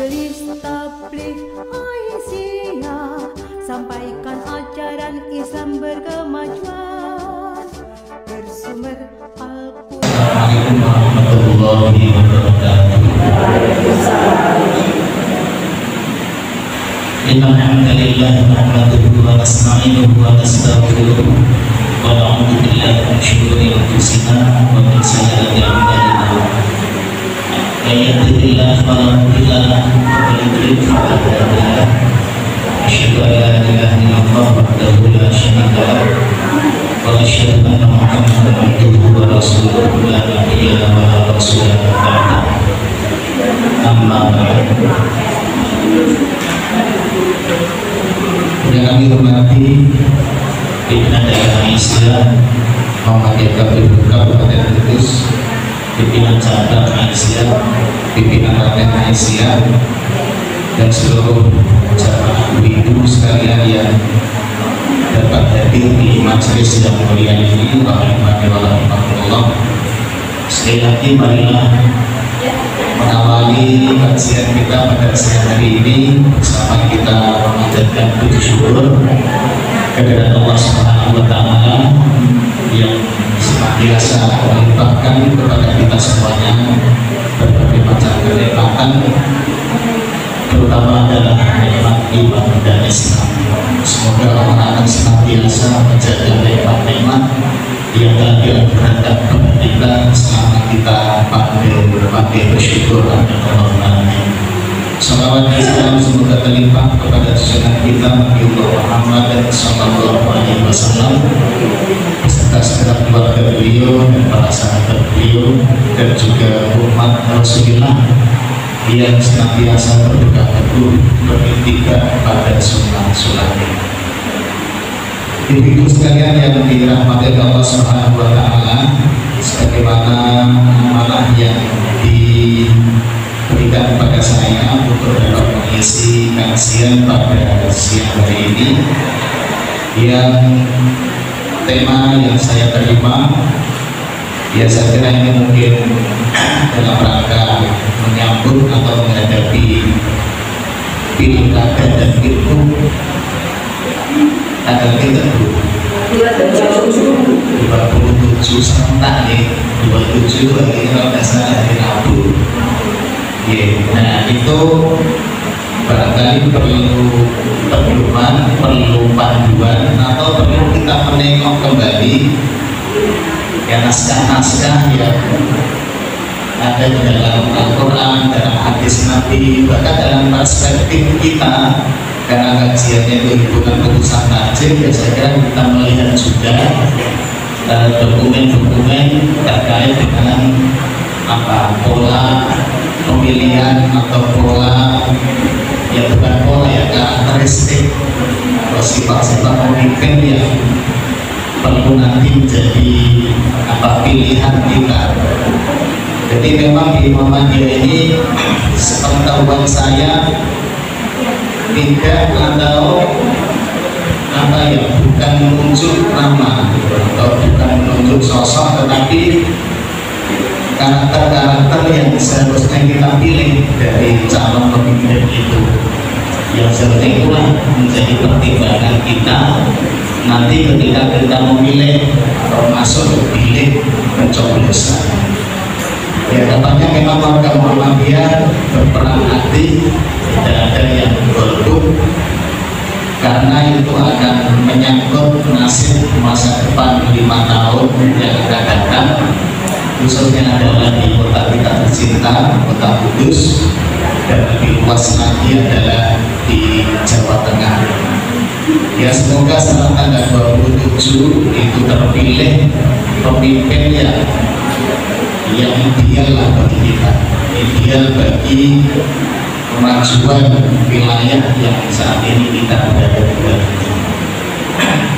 Majelis Tabligh Aisyah, sampaikan ajaran Islam berkemajuan, bersumber Al-Quran. Assalamualaikum warahmatullahi wabarakatuh. Innal hamdalillah nahmaduhu wa nasta'inuhu wa nastaghfiruh wa na'udzu billahi min shururi anfusina wa min sayyiati a'malina. Man yahdihillahu fala mudilla lahu wa man yudlil fala hadiya lahu. Asyhadu an la ilaha illallah wahdahu la syarika lahu wa asyhadu anna Muhammadan abduhu wa rasuluhu la nabiyya wa la rasula ba'dahu. Amma ba'd. Yang kami hormati pimpinan daerah Islam Muhammadiyah Kabupaten Kudus, pimpinan cabang Islam, pimpinan Raden Islam, dan seluruh jamaah ibu sekalian yang dapat hadir di majelis yang mulia ini, rahimani wa rahmatullah. Sekali lagi marilah mengawali kajian kita pada siang hari ini bersama kita memanjatkan puji syukur kepada Allah Subhanahu wa Ta'ala yang senantiasa melimpahkan kepada kita semuanya berbagai macam kenikmatan, terutama adalah nikmat iman dan Islam. Semoga Allah akan senantiasa menjaga nikmat-nikmat yang telah dianugerahkan kepada kita selama kita pandai bersyukur kepada Allah. Salawat Islam semoga terlimpah kepada junjungan kita Nabiullah Muhammad sallallahu alaihi wasallam beserta segenap keluarga beliau dan para sahabat beliau dan juga umat Rasulullah yang senantiasa berpegang teguh beriktikad pada sunnah-sunnahnya. Ibu-ibu sekalian yang dirahmati Allah Subhanahu wa Ta'ala, sebagaimana amanah yang diberikan kepada saya untuk dapat mengisi kajian pada siang hari ini, yang tema yang saya terima, ya saya kira ini mungkin dalam rangka menyambut atau menghadapi pilkada dan pilgub tanggal kita 27 serentak nih, 27 hari kalau tidak salah hari Rabu. Nah itu barangkali perlu pedoman, perlu panduan, atau perlu kita menengok kembali ya naskah-naskah yang ada di dalam Al-Quran, dalam hadis Nabi, bahkan dalam perspektif kita. Karena kajiannya itu bukan putusan tajim, ya saya kira kita melihat juga dokumen-dokumen terkait dengan pola pemilihan atau pola ya bukan pola ya karakteristik atau sifat-sifat pemimpin yang perlu nanti menjadi pilihan kita. Jadi memang di Muhammadiyah ini sepengetahuan saya tidak atau bukan menunjuk nama atau bukan menunjuk sosok, tetapi karakter-karakter yang seharusnya kita pilih dari calon pemimpin itu, yang seharusnya itulah menjadi pertimbangan kita nanti ketika kita memilih atau masuk pilih pencoblosan. Ya tampaknya memang warga Muhammadiyah berperan aktif, tidak ada yang golput, karena itu akan menyangkut nasib masa depan 5 tahun yang akan datang, khususnya adalah di kota kita tercinta, kota Kudus, dan lebih luas lagi adalah di Jawa Tengah. Ya semoga setelah tanggal 27 itu terpilih pemimpin yang ideal lah bagi kita, ideal bagi kemajuan wilayah yang saat ini kita berada di dalamnya.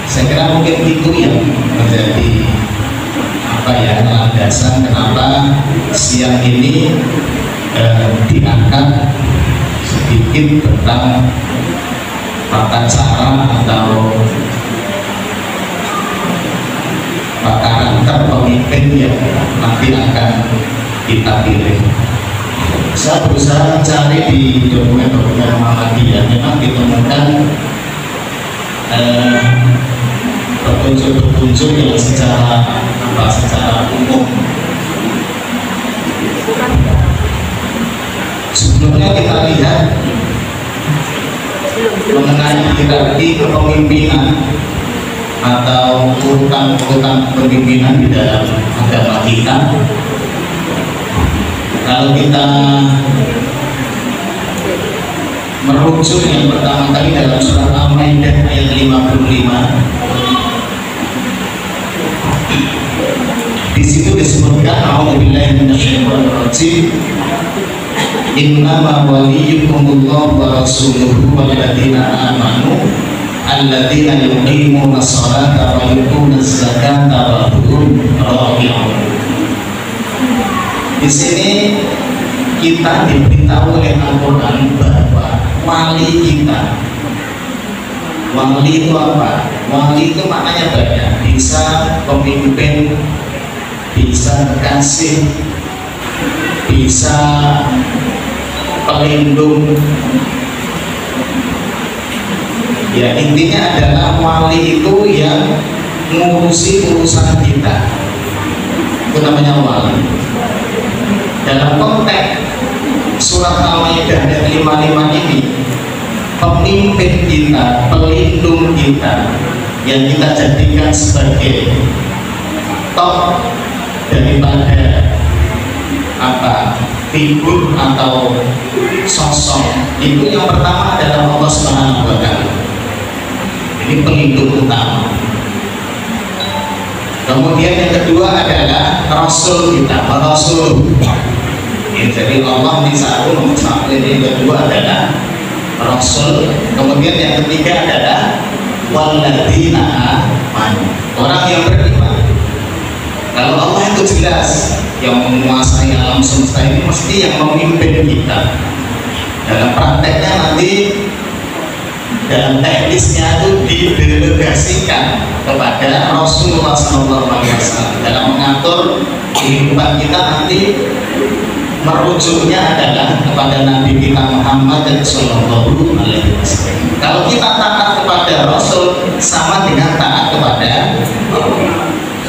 Saya kira mungkin itu yang menjadi landasan kenapa siang ini diangkat sedikit tentang tata cara atau karakter pemimpin yang nanti akan kita pilih. Saya berusaha mencari di dokumen-dokumen Muhammadiyah, memang ditemukan petunjuk-petunjuk yang secara umum. Sebelumnya kita lihat mengenai hierarki kepemimpinan atau urutan-urutan kepemimpinan di dalam agama kita. Kalau kita merujuk yang pertama kali dalam surat Al-Maidah ayat 55, di situ disebutkan a'udzubillahi minasyaitonir rajim, innama waliyukumullahu wa rasuluhu walladzina amanu alladzina yuqimuna sholata wa yu'tuna zakata wa hum raki'un. Di sini kita diberitahu oleh Al-Quran bahwa wali kita, wali itu apa? Wali itu maknanya banyak, bisa pemimpin, bisa kasih, bisa pelindung. Ya, intinya adalah wali itu yang mengurusi urusan kita, itu namanya wali. Dalam konteks surat Al-Maidah ayat 55 ini, pemimpin kita, pelindung kita, yang kita jadikan sebagai top daripada figur atau sosok, itu yang pertama adalah Allah Subhanahu wa Ta'ala. Ini pelindung utama. Kemudian yang kedua adalah Rasul kita, Rasul. Jadi Allah di nomor satu, yang kedua adalah Rasul. Kemudian yang ketiga adalah walladzina amanu, orang yang beriman. Kalau Allah itu jelas yang menguasai alam semesta ini, mesti yang memimpin kita. Dalam prakteknya nanti, dalam teknisnya itu didelegasikan kepada Rasulullah SAW dalam mengatur kehidupan kita. Nanti merujuknya adalah kepada Nabi kita Muhammad Sallallahu Alaihi Wasallam. Kalau kita taat kepada Rasul, sama dengan taat kepada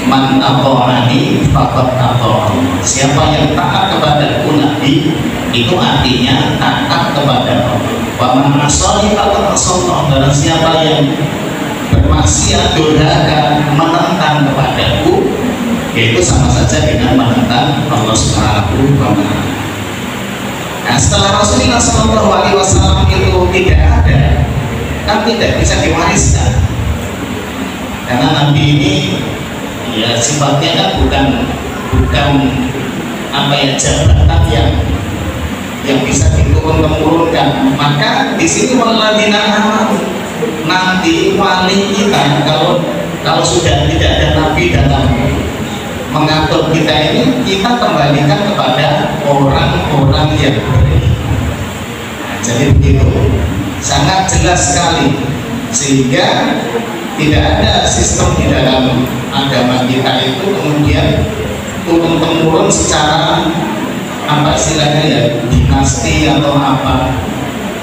man ata'ani faqad ata'allah. Siapa yang taat kepada Nabi, itu artinya taat kepada Allah. Wa man asani faqad asallah. Dan siapa yang bermaksiat, durhaka, menentang kepadaku, yaitu sama saja dengan menentang Allah Subhanahu wa Ta'ala. Nah, setelah Rasulullah SAW itu tidak ada, kan tidak bisa diwariskan, karena Nabi ini ya sifatnya kan bukan jabatan yang bisa diturun-temurunkan. Maka di sini walladzina amanu, nanti wali kita kalau sudah tidak ada Nabi dalam mengatur kita ini, kita kembalikan kepada orang-orang yang beriman. Nah, jadi begitu, sangat jelas sekali, sehingga tidak ada sistem di dalam agama kita itu kemudian turun-temurun secara istilahnya ya, dinasti atau apa.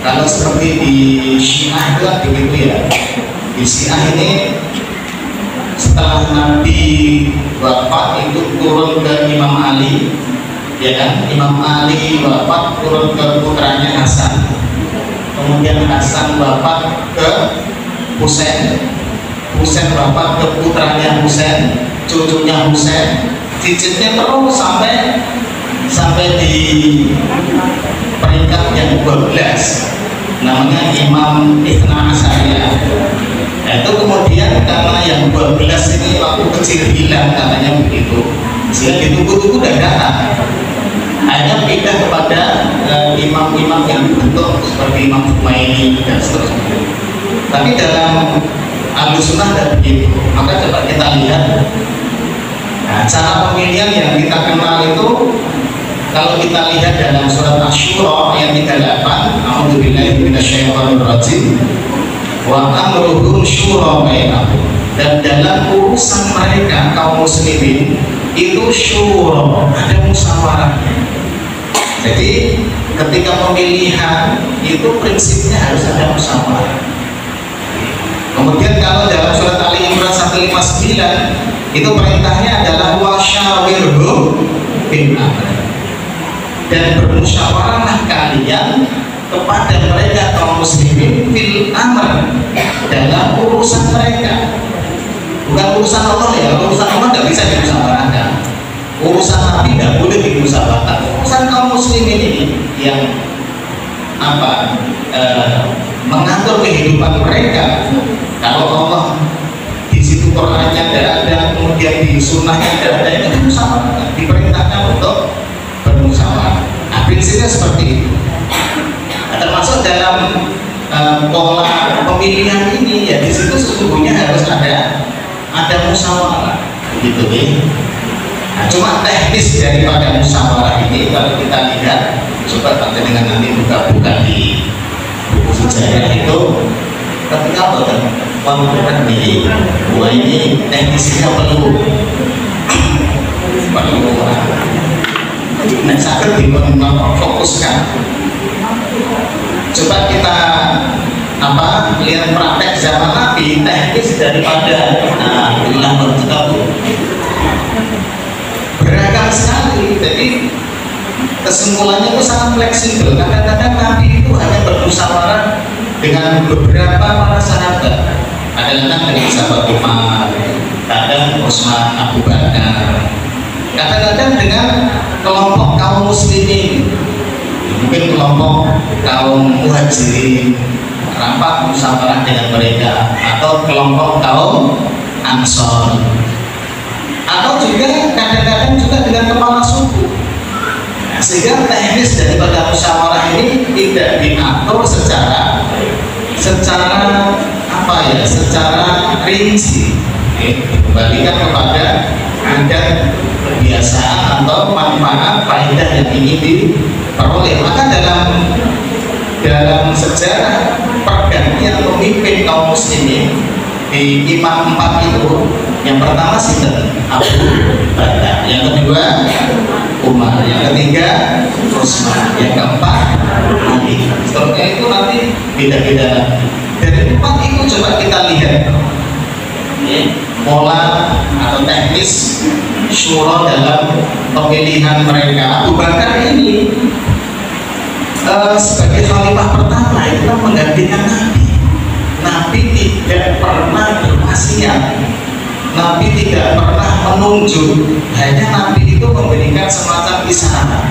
Kalau seperti di Syiah itu begitu ya. Di Syiah ini setelah Nabi wafat itu turun ke Imam Ali, ya kan? Imam Ali wafat turun ke putranya Hasan, kemudian Hasan wafat ke Husain, Husain wafat ke putranya Husain, cucunya Husain, cicitnya terus sampai di peringkat yang 12, namanya Imam Ithna Asyariyah. Itu kemudian karena yang 12 ini waktu kecil hilang, katanya begitu, sehingga ditunggu-tunggu dan datang. Hanya pindah kepada imam-imam yang dibentuk seperti Imam Khomeini dan seterusnya. Tapi dalam Ahlussunnah dan begitu. Maka coba kita lihat, nah, cara pemilihan yang kita kenal itu, kalau kita lihat dalam surat Asy-Syura ayat 38, a'udzubillahi minasyaitonir rajim, wa amruhum syura bainahum, dan dalam urusan mereka kaum muslimin itu syura, ada musyawarahnya. Jadi ketika pemilihan itu prinsipnya harus ada musyawarah. Kemudian kalau dalam surat Ali Imran 159 itu perintahnya adalah wasyawirhum fil amr, dan bermusyawarahlah kalian kepada mereka kaum muslimin fil amr, dalam urusan mereka. Bukan urusan Allah ya, urusan Allah tidak bisa dimusyawarahkan, urusan Nabi tidak boleh dimusyawarahkan. Urusan kaum muslimin ini yang mengatur kehidupan mereka. Kalau Allah di situ Qur'annya tidak ada, kemudian di sunnahnya tidak ada, itu musyawarah, diperintahkan untuk bermusyawarah. Nah, prinsipnya seperti itu. Nah, termasuk dalam pola pemilihan ini ya, di situ sesungguhnya harus ada musyawarah, gitu ya. Nah, cuma teknis daripada musyawarah ini kalau kita lihat, coba dengan nanti buka-buka di buku sejarah itu, ketika pembukaan ini, ini teknisnya perlu sangat difokuskan. Coba kita lihat praktek zaman Nabi, teknis daripada bilang beragam sekali. Jadi kesimpulannya itu sangat fleksibel. Kadang-kadang Nabi itu hanya bermusyawarah dengan beberapa para sahabat, kadang-kadang dengan sahabat Umar, kadang Utsman, Abu Bakar, kadang-kadang dengan kelompok kaum muslimin, mungkin kelompok kaum muhajirin, rapat musyawarah dengan mereka, atau kelompok kaum ansor, atau juga kadang-kadang juga dengan kepala suku. Nah, sehingga teknis daripada musyawarah ini tidak diatur secara rinci, dikembalikan kepada adat, kebiasaan atau manfaat faedah yang ingin diperoleh. Maka dalam sejarah pergantian pemimpin kaum muslimin di imam 4 itu, yang pertama Abu Bakar, yang kedua Umar, yang ketiga Utsman, yang keempat Ali. Seterusnya itu nanti beda-beda. Dari 4 itu coba kita lihat pola atau teknis syura dalam pemilihan mereka. Abu Bakar ini sebagai khalifah pertama itu kan menggantikan Nabi. Nabi tidak pernah berwasiat, Nabi tidak pernah menunjuk, hanya Nabi itu memberikan semacam isyarat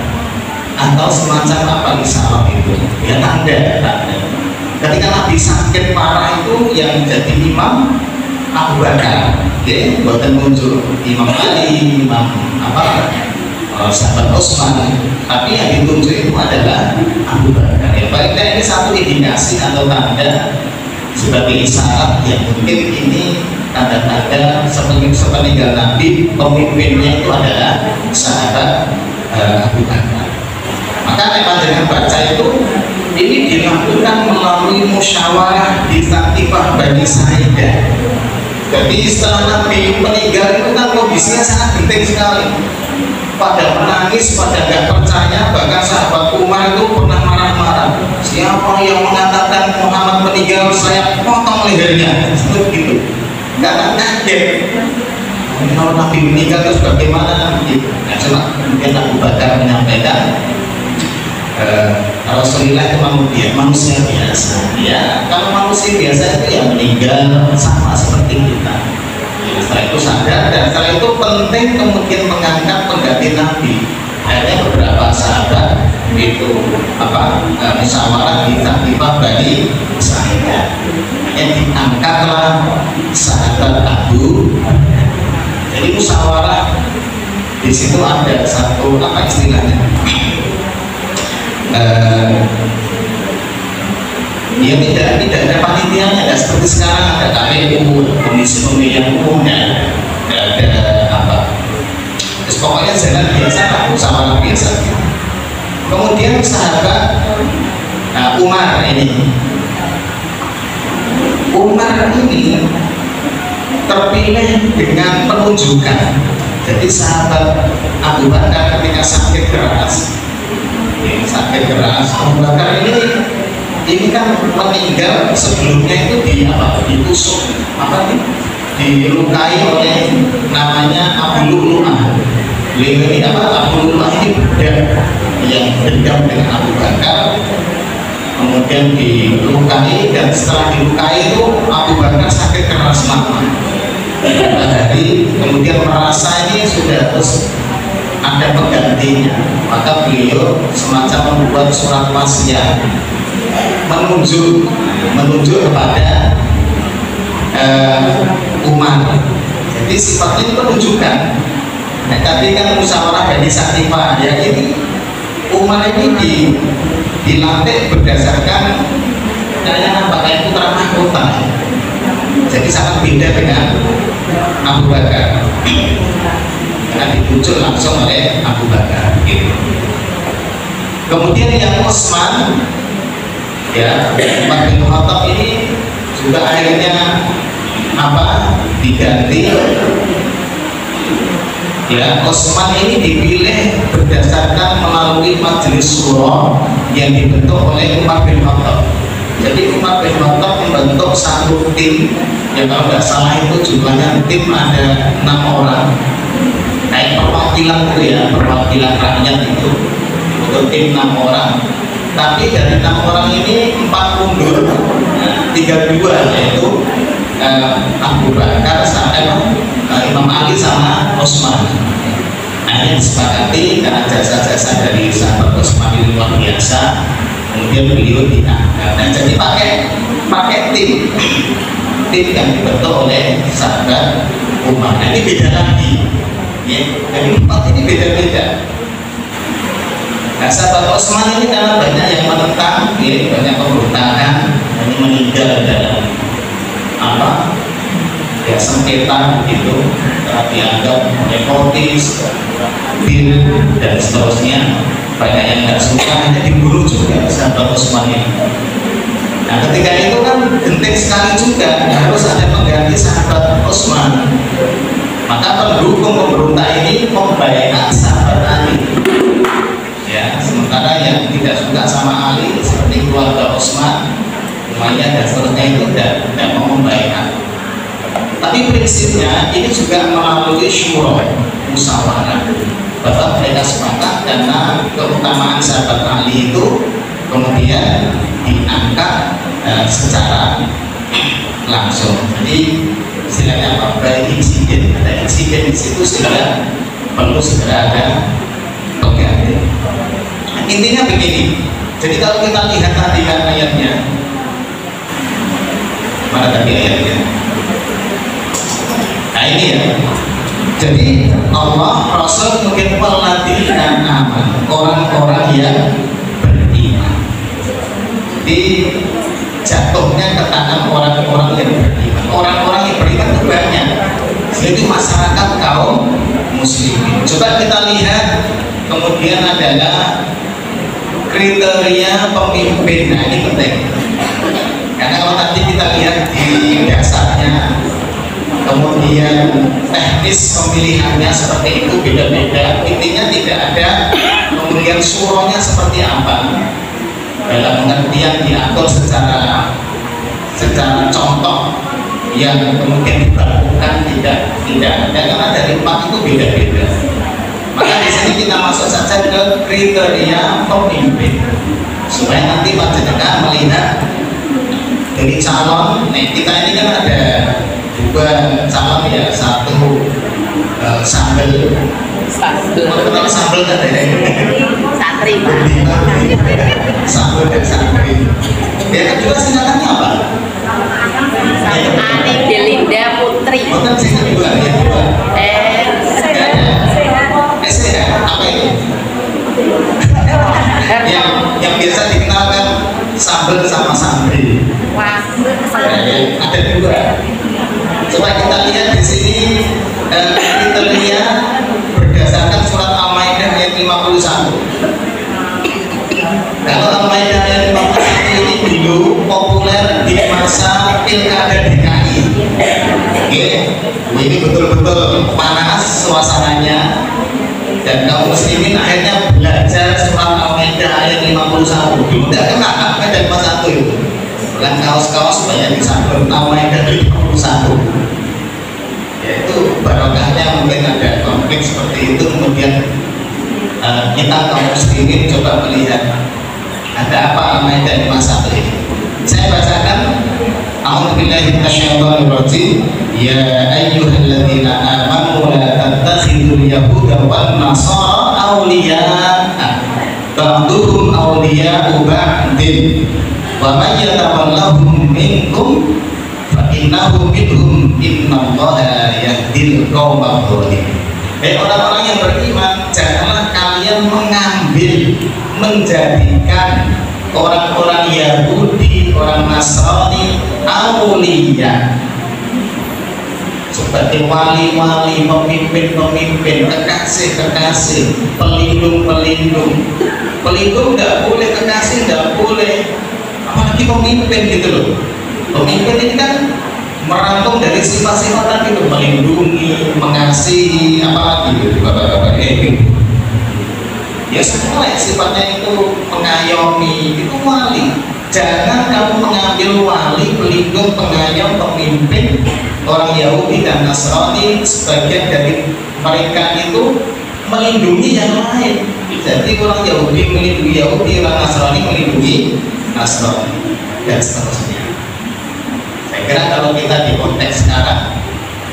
atau semacam isyarat itu ya, tanda. Ketika Nabi sakit parah itu yang jadi imam Abu Bakar, buatan muncul Imam Ali, Imam sahabat Utsman, tapi yang ditunjuk itu adalah Abu Bakar. Ya, baiknya ini satu indikasi atau tanda sebagai isyarat yang mungkin ini tanda-tanda sepeninggal Nabi pemimpinnya itu adalah sahabat Abu Bakar. Maka memang dengan baca itu ini dilakukan melalui musyawarah di Satifah Bani Sa'idah. Jadi setelah Nabi meninggal itu kan kondisinya sangat penting sekali. Pada menangis, pada gak percaya, bahkan sahabat Umar itu pernah marah-marah. Siapa yang mengatakan Muhammad meninggal, saya potong lehernya. Seperti gitu. Karena kaget. Kalau Nabi meninggal terus bagaimana? Nah, cuma kemudian Abu Bakar menyampaikan, Rasulullah itu manusia biasa. Ya, kalau manusia biasa itu ya meninggal sama seperti kita. Ya, setelah itu sadar, dan setelah itu penting kemudian mengangkat pengganti Nabi. Akhirnya beberapa sahabat itu musyawarah di Satifah Bani Sa'idah. Hanya diangkatlah sahabat Abu. Jadi musyawarah di situ ada satu istilahnya? Ya tidak ada panitianya, tidak seperti sekarang ada KPU, komisi pemilihan umum, tidak ada terus pokoknya jalan biasa lah, musyawarah biasa. Kemudian sahabat Umar ini terpilih dengan penunjukan. Jadi sahabat Abu Bakar ketika sakit keras sakit keras. Abu Bakar ini kan meninggal sebelumnya itu ditusuk dilukai oleh namanya Abu Lu'lu'ah. Ini Abu Lu'lu'ah ini budak yang dendam dengan Abu Bakar, kemudian dilukai, dan setelah dilukai itu Abu Bakar sakit keras lama. Hari kemudian merasa ini sudah harus ada penggantinya, maka beliau semacam membuat surat wasiat menunjuk kepada Umar. Jadi sifatnya itu menunjukkan. Nah, tadi kan musyawarah dari Sakifah, ya ini Umar ini dilantik berdasarkan pakai putra mahkota. Jadi sangat beda dengan Abu Bakar, karena ditunjuk langsung oleh Abu Bakar gitu. Kemudian yang Utsman, ya, Umar bin Khattab ini juga akhirnya diganti, ya. Utsman ini dipilih berdasarkan melalui majelis syuro yang dibentuk oleh Umar bin Khattab. Jadi Umar bin Khattab membentuk satu tim, ya kalau nggak salah itu jumlahnya tim ada 6 orang, kayak perwakilan itu ya, perwakilan rakyat itu untuk tim 6 orang. Tapi dari 6 orang ini 4 mundur, 3 yaitu Abu Bakar sama Imam Ali sama Utsman. Akhirnya disepakati karena jasa-jasa dari sahabat Utsman ini luar biasa, kemudian beliau diangkat. Nah, jadi pakai tim yang dibentuk oleh sahabat Umar. Nah, ini beda lagi, ya. Jadi 4 ini beda-beda. Nah, sahabat Utsman ini karena banyak yang menentang, ya, banyak pemberontakan, ini meninggal dalam ya sengketa begitu, dianggap nepotis, dan seterusnya. Banyak yang nggak suka, hanya dibunuh juga sahabat Utsman ini. Nah, ketika itu kan genting sekali juga, harus ada pengganti sahabat Utsman. Maka pendukung pemberontak ini membaiat sahabat Ali, ya. Sementara yang tidak suka sama Ali seperti keluarga Utsman, Umayyah dan seterusnya itu tidak mau membaiat. Tapi prinsipnya ini juga melalui syuro, musyawarah, bahwa mereka sepakat karena keutamaan sahabat Ali itu kemudian diangkat secara langsung. Jadi istilahnya by insiden, ada insiden di situ sehingga perlu segera ada pengganti. Intinya begini. Jadi kalau kita lihat tadi kan ayatnya, mana tadi ayatnya? Nah ini ya. Jadi Allah Rasul mungkin dan aman, orang-orang yang beriman. Jadi jatuhnya ke tangan orang-orang yang beriman. Orang-orang yang beriman itu banyak, yaitu masyarakat kaum muslimin. Coba kita lihat kemudian adalah kriteria pemimpin. Nah ini penting, karena kalau tadi kita lihat di dasarnya, kemudian teknis pemilihannya seperti itu beda-beda, intinya tidak ada kemudian suronya seperti apa dalam pengertian diatur secara contoh yang kemudian dibakukan, tidak ada, karena dari 4 itu beda-beda. Maka di sini kita masuk saja ke kriteria pemimpin supaya nanti panjenengan melihat dari calon. Nah, kita ini kan ada 2 calon ya, satu sambel kan ada santri sambel dan santri. Ya kan juga singkatannya apa? Ani Delinda Putri. Bukan singkat juga ya, SDA apa itu? yang biasa dikenalkan sambel sama santri. Wah, ada 2. Coba kita lihat di sini kriteria berdasarkan surat Al-Maidah ayat 51. Kalau Al-Maidah ayat 51 ini dulu populer di masa pilkada DKI. Oke, ini betul-betul panas suasananya, dan kaum muslimin akhirnya belajar surat Al-Maidah kan kaos-kaos banyak disampul namanya dari 21, yaitu barokahnya mungkin ada konflik seperti itu. Kemudian kita kaum muslimin coba melihat ada apa namanya dari masa ini. Saya bacakan A'udzubillahi minasyaitonirrajim. Ya ayyuhalladzina amanu la tattakhidul yahuda wan nasara awliya'a ba'duhum awliya'u ba'din wa may yatawallahum minkum fa innahu minhum innallaha yahdil qaumadh dhalimin. Orang-orang yang beriman, janganlah kalian menjadikan orang-orang Yahudi, orang Nasrani aulia seperti wali-wali, pemimpin-pemimpin, kekasih-kekasih, pelindung-pelindung. Pelindung nggak boleh, kekasih nggak boleh, apalagi pemimpin gitu loh. Pemimpin ini kan merampung dari sifat-sifat tadi itu, melindungi, mengasihi, apalagi gitu bapak-bapak ya semua yang sifatnya itu mengayomi, itu wali. Jangan kamu mengambil wali, pelindung, pengayom, pemimpin orang Yahudi dan Nasrani, sebagian dari mereka itu melindungi yang lain. Jadi orang Yahudi melindungi Yahudi, orang Nasrani melindungi Nasrani, dan seterusnya. Saya kira kalau kita di konteks sekarang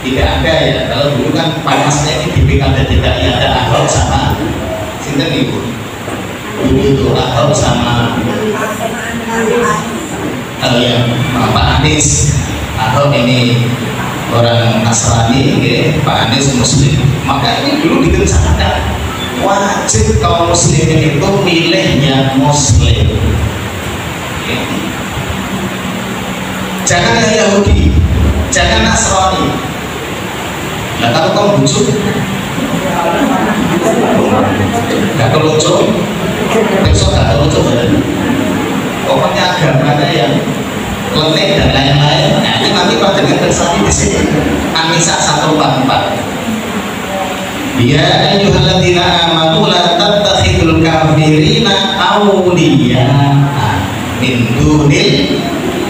tidak ada ya. Kalau dulu kan panasnya ini di pilkada DKI ada Ahok sama sinten ibu. Dulu itu Ahok sama Pak Anies. Ahok ini orang Nasrani, Pak Anies Muslim. Maka ini dulu digencarkan wajib kaum muslimin itu milihnya Muslim. Jangan Yahudi, jangan Nasrani. Nah kalau kamu bujuk, gak kelucu, besok gak kelucu. Pokoknya agamanya yang lenek dan lain-lain. Nah, ini nanti pada bersani di sini. An-Nisa 144. Ya ayyuhalladzina amanu la tattakhidul kafirina awliya'a min dunil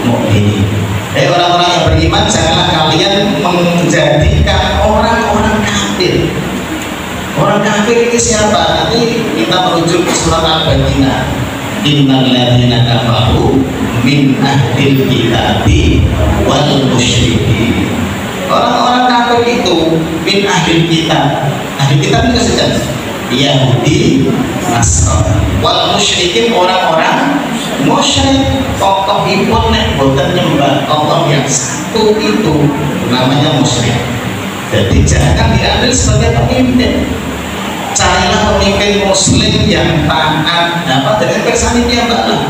mu'minin. Orang-orang yang beriman, janganlah kalian menjadikan orang-orang kafir. Orang kafir ini siapa? Nanti kita merujuk ke surat Al-Baqarah. Innal ladzina kafaru min ahlil kitabi wal musyrikin. Orang-orang kafir itu min ahlil kitab. Ahlil kitab itu saja Yahudi, Nasrani. Wal musyrikin, orang-orang musyrik. Tokohipun nek boten nyembah Allah yang satu itu namanya musyrik. Jadi jangan diambil sebagai pemimpin. Carilah pemimpin muslim yang taat. Dengan persaninya mbak lah.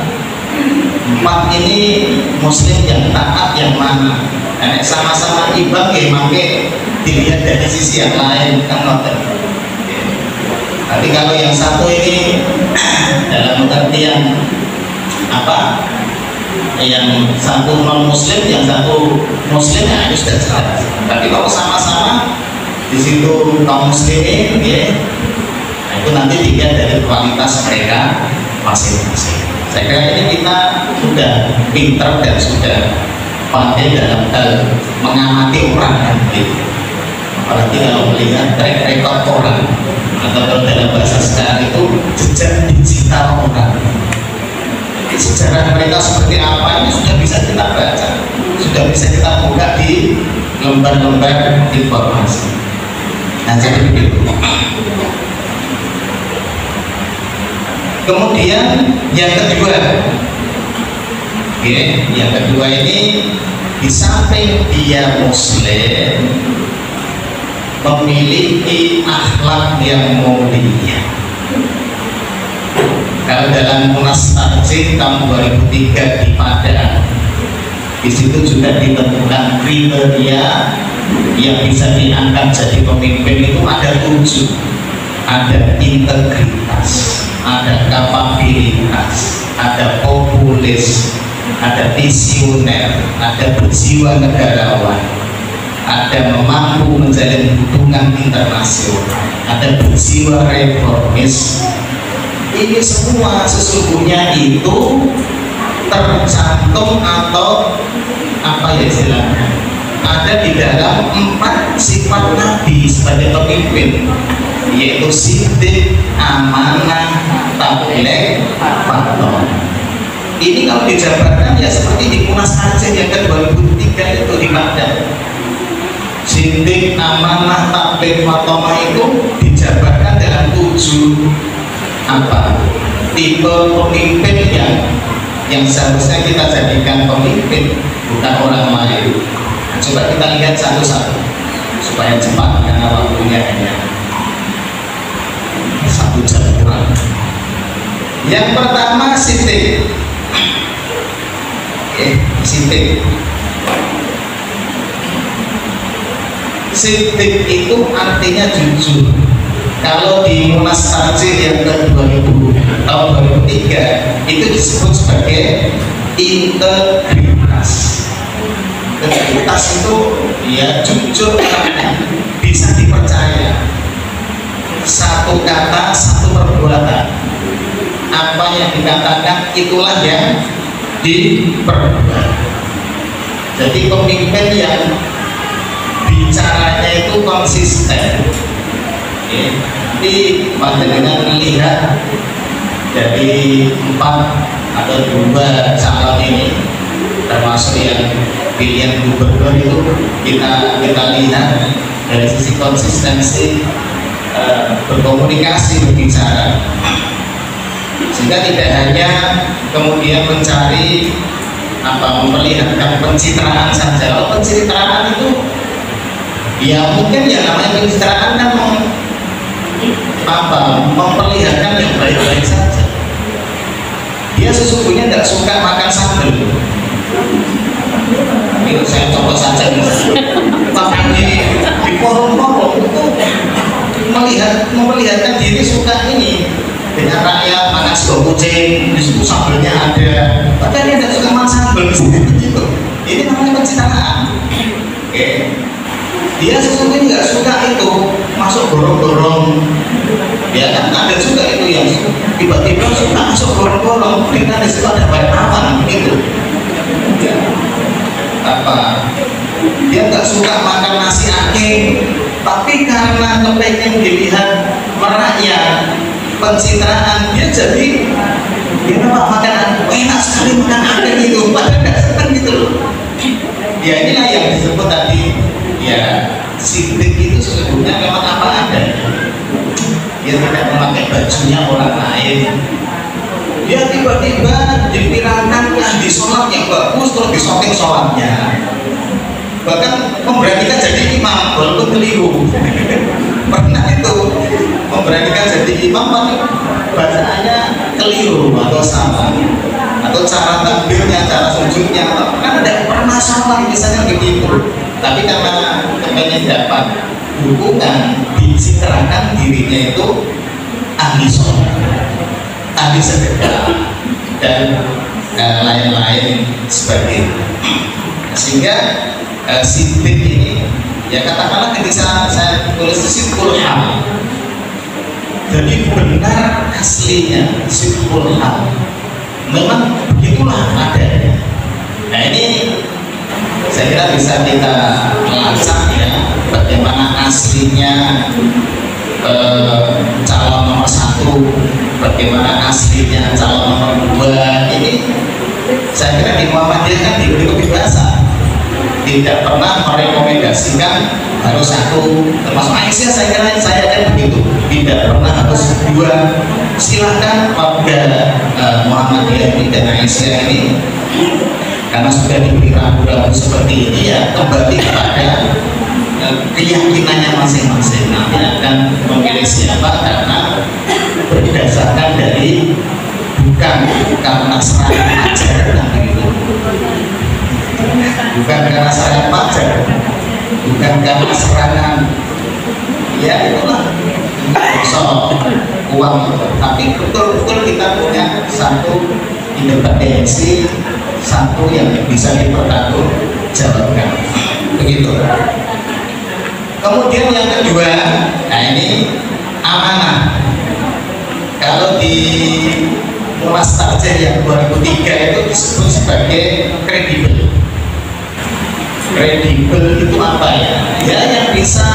Empat ini muslim yang taat yang mana? Sama-sama ibadah maka dilihat dari sisi yang lain kan ngoten. Tapi kalau yang satu ini dalam pengertian apa? Yang satu non muslim, yang satu muslim, ya itu sudah jelas. Tapi kalau sama-sama di situ kaum muslimin, ya, nah itu nanti dilihat dari kualitas mereka masing-masing. Saya kira ini kita sudah pinter dan sudah pandai dalam hal mengamati orang kan, apalagi kalau melihat track record orang, atau dalam bahasa sekarang itu jejak digital orang. Sejarah mereka seperti apa ini sudah bisa kita baca, sudah bisa kita buka di lembar-lembar informasi. Nah, jadi begitu. Kemudian yang kedua, yang kedua ini di samping dia muslim memiliki akhlak yang mulia. Kalau dalam Munas Takjid tahun 2003 di Padang, di situ juga ditemukan kriteria yang bisa diangkat jadi pemimpin itu ada 7. Ada integritas, ada kapabilitas, ada populis, ada visioner, ada berjiwa negarawan, ada mampu menjalin hubungan internasional, ada berjiwa reformis. Ini semua sesungguhnya itu tercantum atau apa ya istilahnya, ada di dalam 4 sifat Nabi sebagai pemimpin, yaitu sidik, amanah, tabligh, fatwa. Ini kalau dijabarkan ya seperti di Munas Aceh yang ke-2003 itu di Padang. Sidik, amanah, tabligh, fatwa itu dijabarkan dalam 7 tipe pemimpin yang seharusnya kita jadikan pemimpin, bukan orang lain. Coba kita lihat satu-satu supaya cepat karena waktunya hanya 1 jam kurang. Yang pertama sidik. Sidik. Sidik itu artinya jujur. Kalau di Munas Aceh yang tahun 2003 itu disebut sebagai integritas. Integritas itu ya jujur, bisa dipercaya. Satu kata, satu perbuatan. Apa yang dikatakan itulah yang diperbuat. Jadi pemimpin yang bicaranya itu konsisten. Jadi panjenengan melihat dari 4 atau 2 calon ini, termasuk yang pilihan gubernur itu kita lihat dari sisi konsistensi berkomunikasi, berbicara, sehingga tidak hanya kemudian mencari memperlihatkan pencitraan saja. Kalau pencitraan itu ya mungkin ya namanya pencitraan kan memperlihatkan yang baik-baik saja. Dia sesungguhnya tidak suka makan sambal. Ini saya contoh saja tapi di forum-forum itu memperlihatkan diri suka ini dengan rakyat makan sego kucing, di situ sambalnya ada, padahal dia tidak suka makan sambal gitu. Ini namanya pencitraan. Dia sesungguhnya nggak suka itu masuk gorong-gorong, ya kan ada juga itu yang tiba-tiba suka masuk gorong-gorong, kita di situ ada wartawan gitu. Ya. Dia nggak suka makan nasi akeh, tapi karena kepengen dilihat merakyat, pencitraan, dia jadi makan enak sekali makan akeh gitu, padahal nggak senang gitu loh. Ya inilah yang disebut tadi. Ya, sidik itu sesungguhnya memang apa adanya. Dia tidak memakai bajunya orang lain. Dia tiba-tiba dipirangkan di sholat yang bagus terus disoting sholatnya. Bahkan memberanikan jadi imam walaupun keliru. Pernah itu memberanikan jadi imam bacaannya keliru atau salah, atau cara takbirnya, cara sujudnya, kan ada permasalahan misalnya begitu. Tapi karena kepengen dapat dukungan, dicitrakan dirinya itu ahli sholat, ahli sedekah, dan lain-lain sebagainya. Sehingga sidik ini, ya katakanlah ketika saya tulis sidqul hal, jadi benar aslinya sidqul hal, memang begitulah adanya. Nah ini saya kira bisa kita melacak ya bagaimana aslinya calon nomor 1, bagaimana aslinya calon nomor 2. Ini saya kira di Muhammadiyah kan diberi kebebasan, tidak pernah merekomendasikan harus 1, termasuk Aisyah. Saya kira saya kan begitu, tidak pernah harus 2. Silahkan warga Muhammadiyah ini dan Aisyah ini, karena sudah diberi ragu-ragu seperti ini, ya kembali kepada keyakinannya masing-masing. Nanti akan memilih siapa karena berdasarkan dari bukan karena serangan ajaran gitu, bukan karena serangan pajar, bukan karena serangan ya itulah soal uang itu, tapi betul-betul kita punya satu independensi, satu yang bisa dipertanggungjawabkan begitu. Kemudian yang kedua, nah ini amanah. Kalau di Munas Aceh yang 2003 itu disebut sebagai kredibel. Kredibel itu apa ya? Ya yang bisa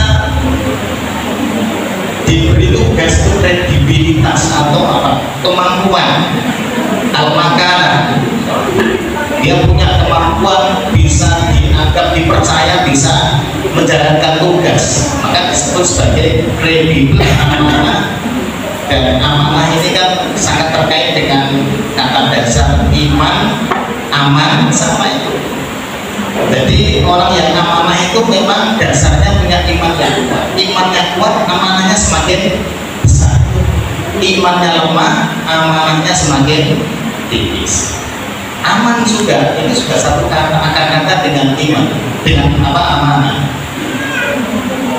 diberi tugas itu kredibilitas atau apa? Kemampuan, al-makana. Dia punya kemampuan, bisa dianggap dipercaya, bisa menjalankan tugas, maka disebut sebagai kredibel, amanah. Dan amanah ini kan sangat terkait dengan kata dasar iman, aman, sama itu. Jadi orang yang amanah itu memang dasarnya punya iman yang kuat. Imannya kuat, amanahnya semakin besar. Imannya lemah, amanahnya semakin tipis. Aman juga, ini juga satu kata dengan iman, dengan apa, amanah.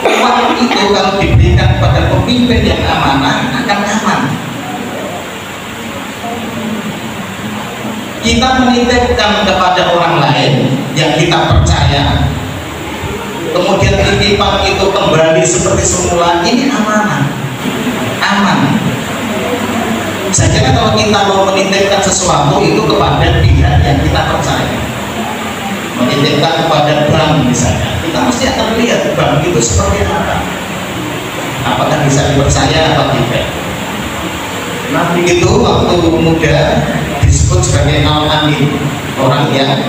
Kuat itu kalau diberikan pada pemimpin yang amanah akan aman. Kita menitipkan kepada orang lain yang kita percaya, kemudian titipan itu kembali seperti semula, ini amanah, aman. Saya kira kalau kita mau menitipkan sesuatu itu kepada pihak yang kita percaya, menitipkan kepada bank misalnya, kita mesti akan lihat bank itu seperti apa, apakah bisa dipercaya atau tidak. Nabi itu waktu muda disebut sebagai al-amin, orang yang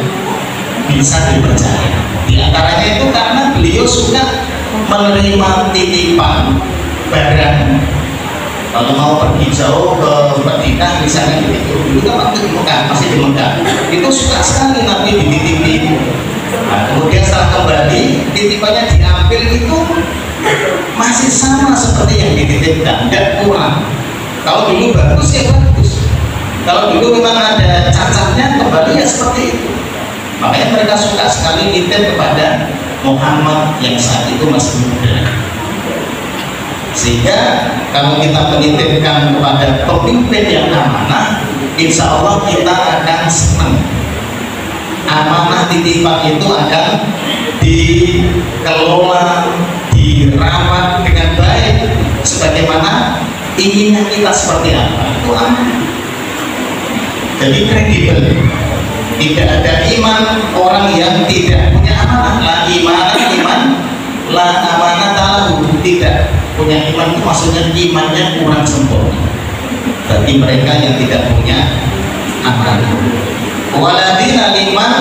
bisa dipercaya. Di antaranya itu karena beliau suka menerima titipan barang. Kalau mau pergi jauh ke Madinah misalnya gitu, dulu kan waktu di Mekah, masih di Mekah, itu suka sekali Nabi dititipi. Nah, kemudian setelah kembali, titipannya diambil itu masih sama seperti yang dititipkan, tidak kurang. Kalau dulu bagus ya bagus, kalau dulu memang ada cacatnya kembali ya seperti itu. Makanya mereka suka sekali nitip kepada Muhammad yang saat itu masih muda. Sehingga kalau kita menitipkan kepada pemimpin yang amanah, insya Allah kita akan senang. Amanah titipan itu akan dikelola, dirawat dengan baik, sebagaimana inginnya kita seperti apa, itu amanah. Jadi kredibel. Tidak ada iman orang yang tidak punya amanah. La iman, la amanah tahu, tidak punya iman itu maksudnya imannya kurang sempurna bagi mereka yang tidak punya amanah. Waladina liman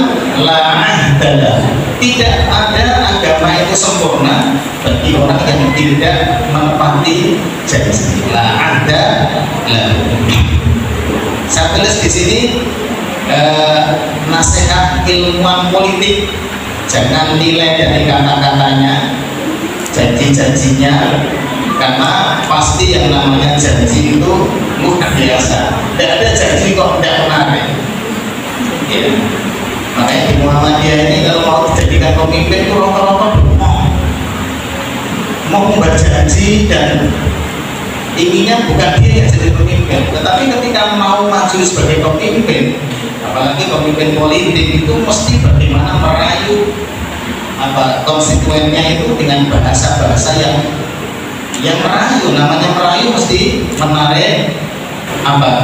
la ahdalah, tidak ada agama itu sempurna bagi orang yang tidak menepati janji. La ahdalah. Saya tulis di sini nasihat ilmuwan politik, jangan nilai dari kata-katanya, janji-janjinya, karena pasti yang namanya janji itu luar biasa. Tidak ada janji kok tidak menarik. Ya. Makanya di Muhammadiyah ini kalau mau dijadikan pemimpin itu rata-rata mau berjanji dan inginnya bukan dia yang jadi pemimpin, tetapi ketika mau maju sebagai pemimpin, apalagi pemimpin politik, itu mesti bagaimana merayu konstituennya itu dengan bahasa-bahasa yang merayu. Namanya merayu mesti menarik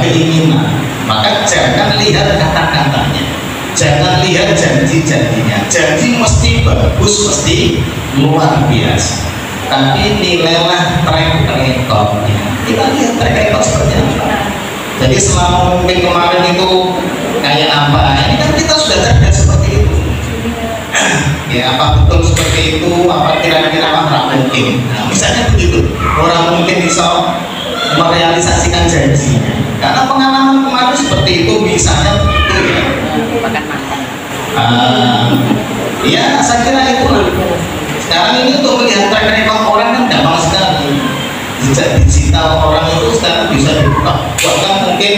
keinginan. Maka jangan lihat kata-katanya, jangan lihat janji-janjinya. Janji mesti bagus, mesti luar biasa, tapi nilailah track recordnya. Kita lihat track record seperti apa. Jadi selama mungkin kemarin itu kayak apa, ini kan kita sudah cerdas seperti itu. Ya, apa betul seperti itu, apa kira-kira apa mungkin. Nah, misalnya begitu, orang mungkin bisa merealisasikan janjinya karena pengalaman kemarin seperti itu, misalnya begitu ya. Ya, saya kira itu. Sekarang ini untuk melihat track record orang kan gampang sekali. Jejak digital orang itu sekarang bisa dibuka. Bahkan mungkin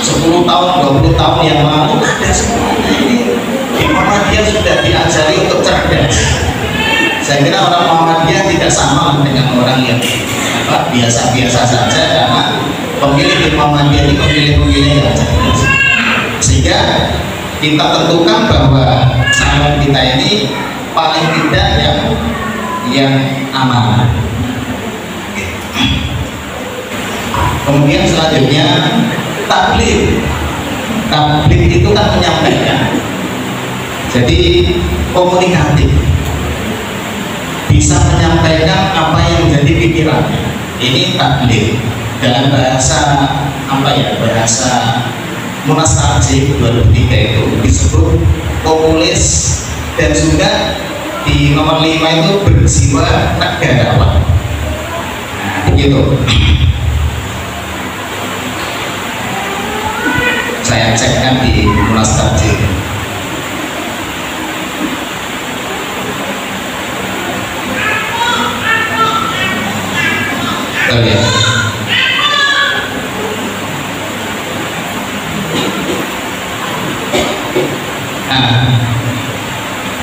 10 tahun, 20 tahun yang lalu ada semuanya ini. Di Muhammadiyah sudah diajari untuk cerdas. Saya kira orang Muhammadiyah tidak sama dengan orang yang biasa-biasa saja, karena pemilih di Muhammadiyah ini pemilih-pemilih yang cerdas. Sehingga kita tentukan bahwa calon kita ini paling tidak yang amanah. Kemudian selanjutnya tabligh. tabligh itu kan menyampaikan, jadi komunikatif, bisa menyampaikan apa yang menjadi pikirannya. Ini tabligh dalam bahasa apa ya, bahasa Munas Tajik 2003 itu disebut populis, dan juga di nomor 5 itu berjiwa negarawan. Nah, begitu. Saya cekkan di Munas Tajik. Ya. Nah,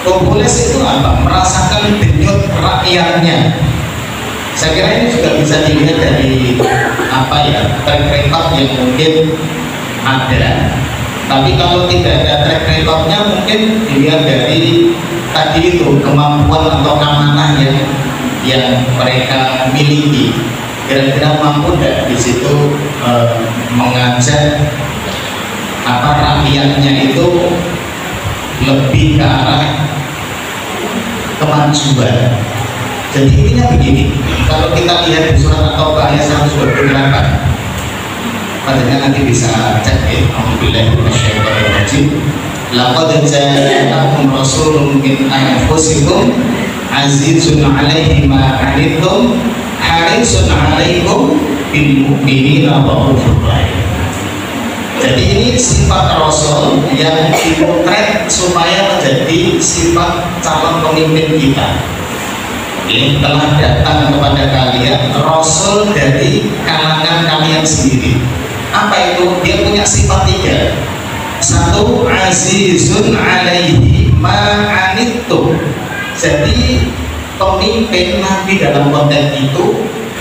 populis itu apa? Merasakan denyut rakyatnya. Saya kira ini juga bisa dilihat dari apa ya, track record yang mungkin ada. Tapi kalau tidak ada track recordnya, mungkin dilihat dari tadi itu kemampuan atau amanah yang mereka miliki. Kira-kira mampu tidak di situ mengajak apa rakyatnya itu lebih ke arah kemajuan. Jadi intinya begini, kalau kita lihat di surat At-Taubah ayat 128, padahal nanti bisa cek ya. Alhamdulillah minasyaitonir rajim. Laqad ja'akum rasulun min anfusikum azizun 'alaihi ma 'anittum harisun 'alaikum bil mu'minina raufur rahim. Jadi ini sifat Rasul yang dipotret supaya menjadi sifat calon pemimpin kita. Ini telah datang kepada kalian Rasul dari kalangan kalian sendiri. Apa itu? Dia punya sifat 3. 1, azizun 'alaihi ma 'anittum. Jadi pemimpin Nabi dalam konteks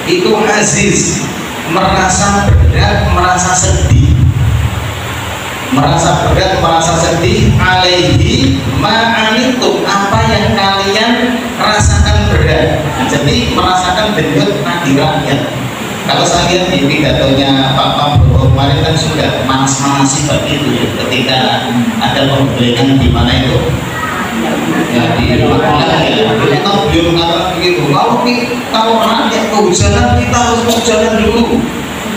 itu aziz, merasa berat, merasa sedih, alaihi ma'anitum, apa yang kalian rasakan berat. Jadi merasakan denyut nadi rakyat. Kalau saya lihat di pidatonya Pak Prabowo kemarin kan sudah manas-manasi begitu ya, ketika ada pembelaan di mana itu ya di Magelang ya, itu kan beliau mengatakan begitu, kalau rakyat kehujanan kita harus kehujanan dulu,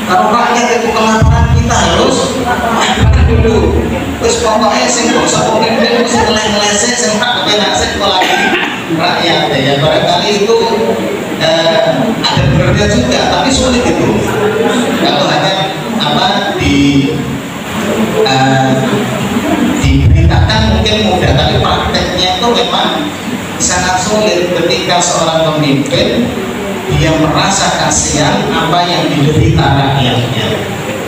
kalau rakyat itu kelaparan kita harus makan dulu. Terus pokoknya sing gak usah pemimpin itu ngelesek sing tak kepenasek lagi rakyat ya. Barangkali itu ada benernya juga, tapi sulit itu kalau hanya apa diberitakan mungkin mudah, tapi prakteknya itu memang sangat sulit ketika seorang pemimpin dia merasa kasihan apa yang diderita rakyatnya.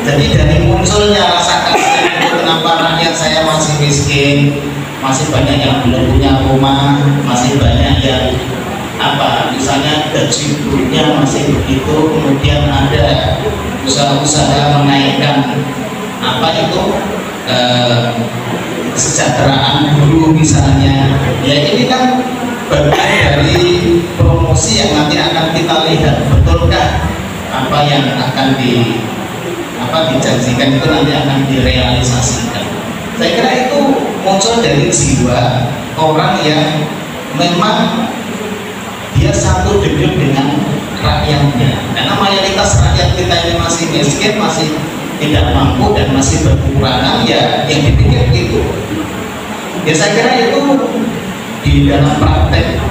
Jadi dari munculnya rasa kasihan itu, kenapa rakyat saya masih miskin, masih banyak yang belum punya rumah, masih banyak yang apa misalnya gaji buruknya masih begitu, kemudian ada usaha-usaha menaikkan apa itu kesejahteraan buruh misalnya. Ya ini kan bagian dari promosi yang nanti akan kita lihat, betulkah apa yang akan dijanjikan itu nanti akan direalisasikan. Saya kira itu muncul dari jiwa orang yang memang dia satu denyut dengan rakyatnya, karena mayoritas rakyat kita ini masih miskin, masih tidak mampu dan masih berkekurangan, ya yang dipikir itu. Ya saya kira itu di dalam praktek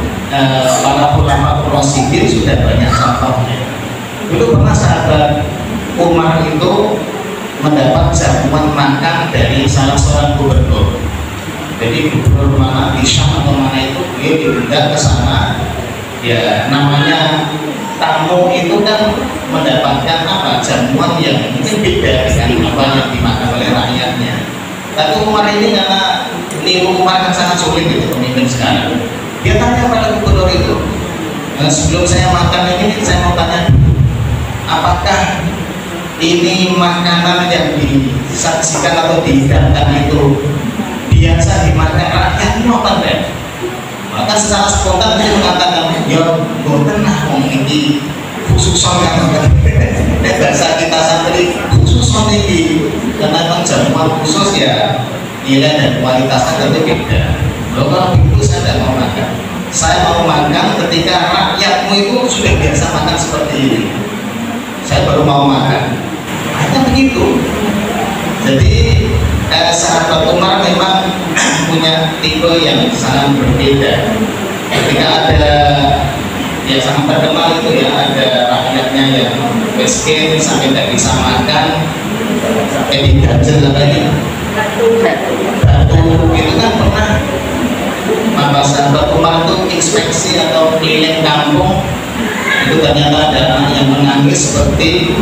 para ulama Rasyidin sudah banyak contohnya. Dulu pernah sahabat Umar itu mendapat jamuan makan dari salah seorang gubernur. Jadi gubernur mana di Syam atau mana itu, dia diundang ke sana. Ya namanya tamu itu kan mendapatkan apa, jamuan yang mungkin beda dengan apa yang dimakan oleh rakyatnya. Tapi Umar ini karena niru Umar kan sangat sulit itu pemimpin sekarang. Dia tanya pada gubernur itu, sebelum saya makan ini saya mau tanya dulu, apakah ini makanan yang disaksikan atau dihidangkan itu biasa dimakan rakyat apa enggak? Maka secara spontan dia mengatakan, ya boten lah wong iki khususon kan bahasa kita santri khususon ini karena kan jamuan khusus ya nilai dan kualitasnya tentu beda. Loh kalau itu saya tidak mau makan, saya mau makan ketika rakyatmu itu sudah biasa makan seperti ini, saya baru mau makan, hanya begitu. Jadi sahabat Umar memang punya tipe yang sangat berbeda. Ketika ada ya sangat terkenal itu ya, ada rakyatnya yang miskin sampai tidak bisa makan, sampai diganjel lagi batu itu kan pernah maka sahabat Umar itu inspeksi atau keliling kampung, itu ternyata ada anak yang menangis seperti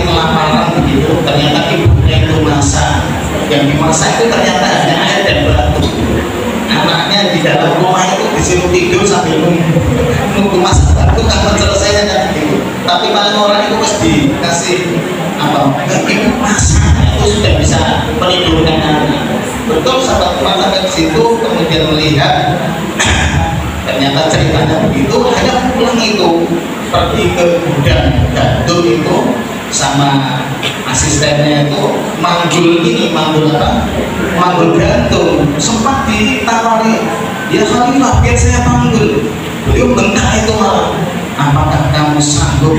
kelaparan begitu. Ternyata ibunya itu masak, yang dimasak itu ternyata hanya air dan batu. Anaknya di dalam rumah itu disuruh tidur sambil nunggu masak batu kapan selesainya kan begitu. Tapi paling orang itu mesti dikasih ibu masak itu sudah bisa menidurkan anak. Betul sahabat Umar sampai ke situ kemudian melihat ternyata ceritanya begitu, hanya pulang itu pergi ke gudang gandum itu sama asistennya itu manggul gantung. Sempat ditawari, ya Khalifah biar saya panggul, beliau bentak itu malah, apakah kamu sanggup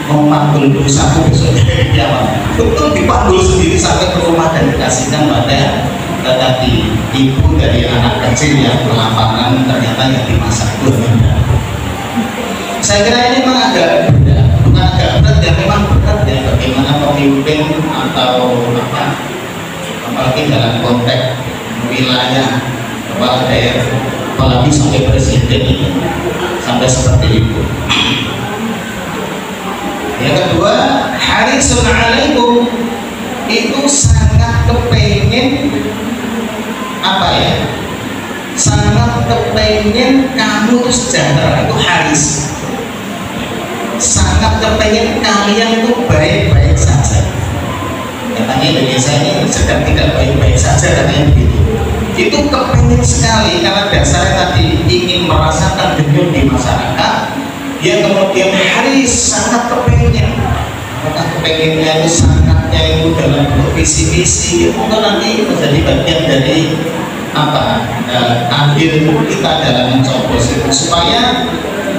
memanggul dosaku besok dari kiamat? Betul dipanggul sendiri sampai ke rumah dan dikasihkan pada tetapi ibu dari anak kecil yang kelaparan ternyata yang dimasak itu benar. Saya kira ini memang agak berat, bukan agak berat ya, memang berat ya bagaimana pemimpin atau apalagi dalam konteks wilayah kepala daerah, apalagi sampai presiden ini sampai seperti itu. Yang kedua, harisun alaikum, itu sangat kepengen sangat kepengen kamu itu sejahtera, itu haris. Sangat kepengen kalian itu baik-baik saja. Katanya Indonesia ini sedang tidak baik-baik saja, katanya begitu. Itu kepengen sekali karena dasarnya tadi ingin merasakan denyut di masyarakat. Dia kemudian haris, sangat kepengen. Apakah kepengennya itu sangatnya itu dalam visi-visi, mungkin nanti menjadi bagian dari andil kita dalam mencoblos itu, supaya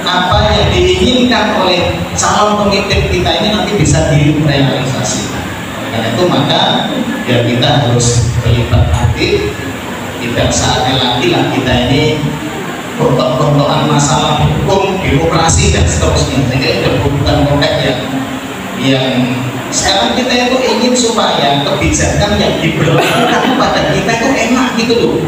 apa yang diinginkan oleh calon pemimpin kita ini nanti bisa direalisasikan. Karena itu maka ya kita harus terlibat aktif. Tidak saatnya lagi lah kita ini gontok-gontokan masalah hukum, birokrasi dan seterusnya. Jadi ada bukan konteks yang sekarang kita itu ingin supaya kebijakan yang diberlakukan kepada kita itu enak gitu loh.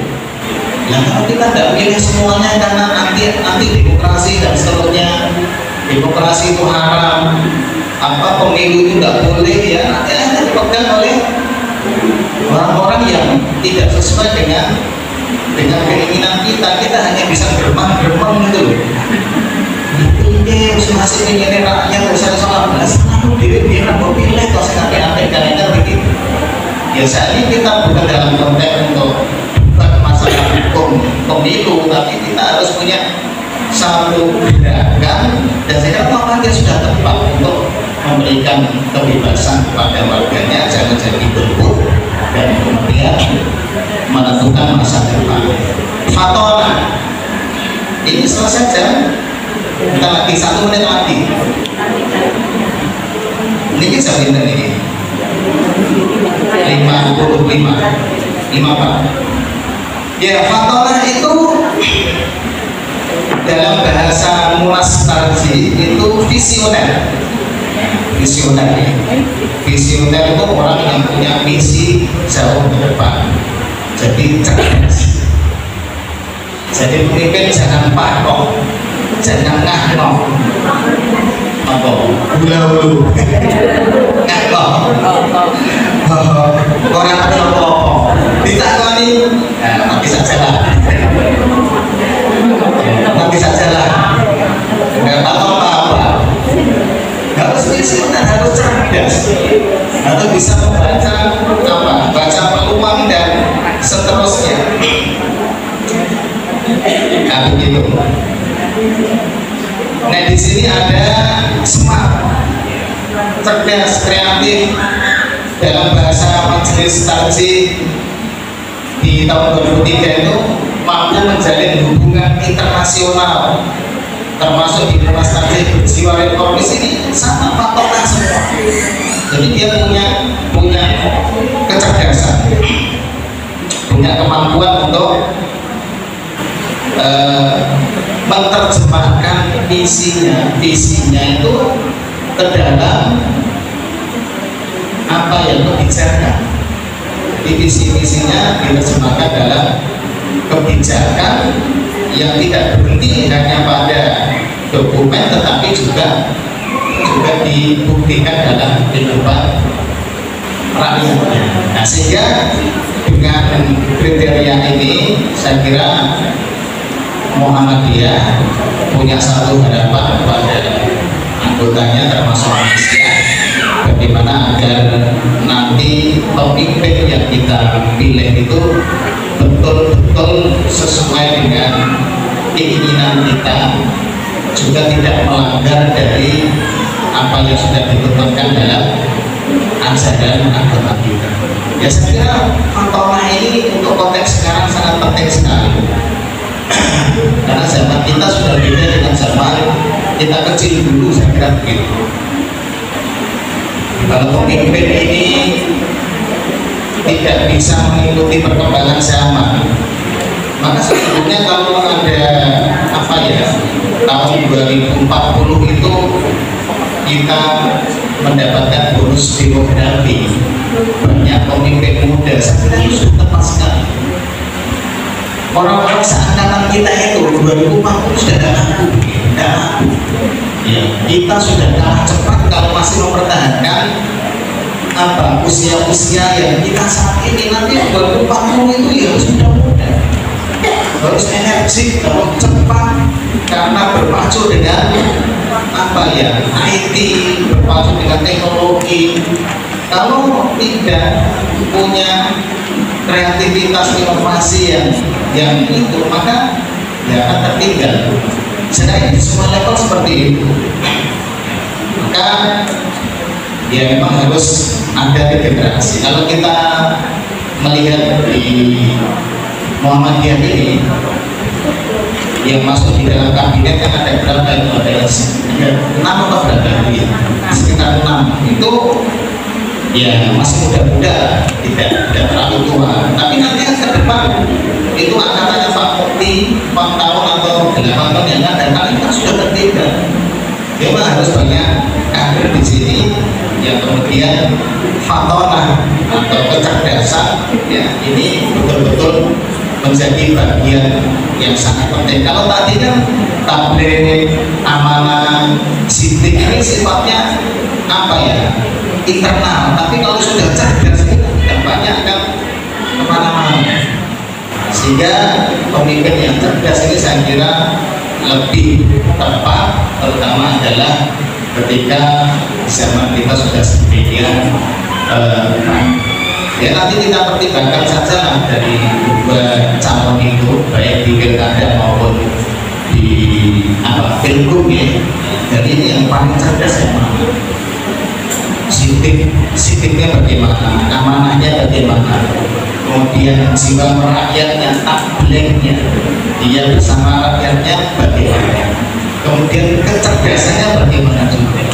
Nah kalau kita tidak pilih semuanya karena nanti demokrasi dan seterusnya, demokrasi itu haram, pemilu itu tidak boleh ya, nanti akan dipegang oleh orang-orang yang tidak sesuai dengan keinginan kita hanya bisa geremang-geremang gitu loh. Masih ingin rakyat bersama sama lalu diri aku pilih kok sekali kan begitu. Ya saat ini kita bukan dalam konteks untuk masalah hukum pemilu, tapi kita harus punya satu gerakan dan saya kira dia sudah tepat untuk memberikan kebebasan kepada warganya, jangan jadi berburu dan kemudian menentukan masa depan. Fatona ini selesai jam. Kita lagi 1 menit lagi. Ini bisa pinter ini 55 Pak. Ya, fatona itu dalam bahasa Munastarji itu visioner. Visioner itu orang yang punya misi jauh ke depan. Jadi cerdas. Jadi pemimpin jangan pakok, jangan ngakno, hulu ngakno, orang apa ditakoni, nanti saja lah, nggak tahu apa-apa. Harus visioner, harus cerdas, harus bisa baca peluang dan seterusnya. Nah begitu. Nah di sini ada smart, cerdas, kreatif. Dalam bahasa Majelis Tarjih di tahun 2003 itu mampu menjalin hubungan internasional, termasuk di Munas Tarjih berjiwa reformis ini sama patokan semua. Jadi dia punya kecerdasan, punya kemampuan untuk menerjemahkan visinya itu ke dalam apa yang kebijakan. Di visi-visinya diterjemahkan dalam kebijakan yang tidak berhenti hanya pada dokumen, tetapi juga dibuktikan dalam kehidupan rakyatnya. Nah, sehingga dengan kriteria ini saya kira Muhammadiyah punya satu harapan kepada anggotanya termasuk Malaysia, bagaimana agar nanti pemimpin yang kita pilih itu betul-betul sesuai dengan keinginan kita, juga tidak melanggar dari apa yang sudah ditentukan dalam ajaran agama kita. Ya saya kira fatwa ini untuk konteks sekarang sangat penting sekali. Karena zaman kita sudah beda dengan zaman kita kecil dulu, saya kira begitu. Kalau pemimpin ini tidak bisa mengikuti perkembangan zaman, maka sebetulnya kalau ada apa ya, tahun 2040 itu kita mendapatkan bonus demografi, banyak pemimpin muda, sebenarnya sudah tepat sekali. Orang-orang seangkatan kita itu 2040 sudah tidak laku, ya, kita sudah kalah cepat kalau masih mempertahankan apa usia-usia yang kita saat ini. Nanti 2040 itu ya harus muda-muda, harus energik, harus cepat, karena berpacu dengan apa ya, IT, berpacu dengan teknologi. Kalau tidak punya kreativitas inovasi yang itu, maka ya akan tertinggal. Sedangkan di semua level seperti itu, maka ya memang harus ada regenerasi. Kalau kita melihat di Muhammadiyah ini yang masuk di dalam kabinet kan ada berapa itu, ada 6 atau berapa itu ya, sekitar 6 itu ya masih muda-muda, tidak terlalu tua. Tapi nanti ke depan itu angkatannya Pak Mukti 4 tahun atau 8 tahun yang akan datang itu kan sudah tertinggal. Memang harus banyak kader di sini yang kemudian fatonah atau kecerdasan ya ini betul-betul menjadi bagian yang sangat penting. Kalau tadi kan tabligh, amanah, sidik ini sifatnya apa ya, internal, tapi kalau sudah cerdas itu dampaknya akan kemana-mana. Sehingga pemimpin yang cerdas ini saya kira lebih tepat, terutama adalah ketika zaman kita sudah sedemikian ya nanti kita pertimbangkan saja dari dua calon itu, baik di pilkada maupun di apa pilgub ya. Jadi ini yang paling cerdas yang mana? Sitiknya bagaimana, amanahnya bagaimana, kemudian jiwa merakyatnya, tablighnya, dia bersama rakyatnya bagaimana, kemudian kecerdasannya bagaimana juga.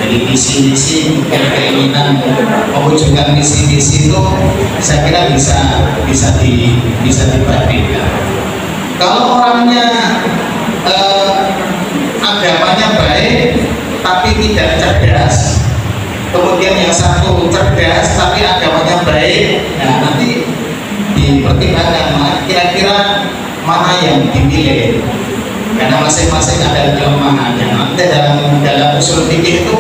Dari visi-visi, keinginan mewujudkan visi-visi itu saya kira bisa dibandingkan. Kalau orangnya agamanya baik tapi tidak cerdas, kemudian yang satu cerdas tapi agamanya baik, nah nanti dipertimbangkan kira-kira mana yang dipilih, karena masing-masing ada kelemahannya. Nanti dalam usul fikih itu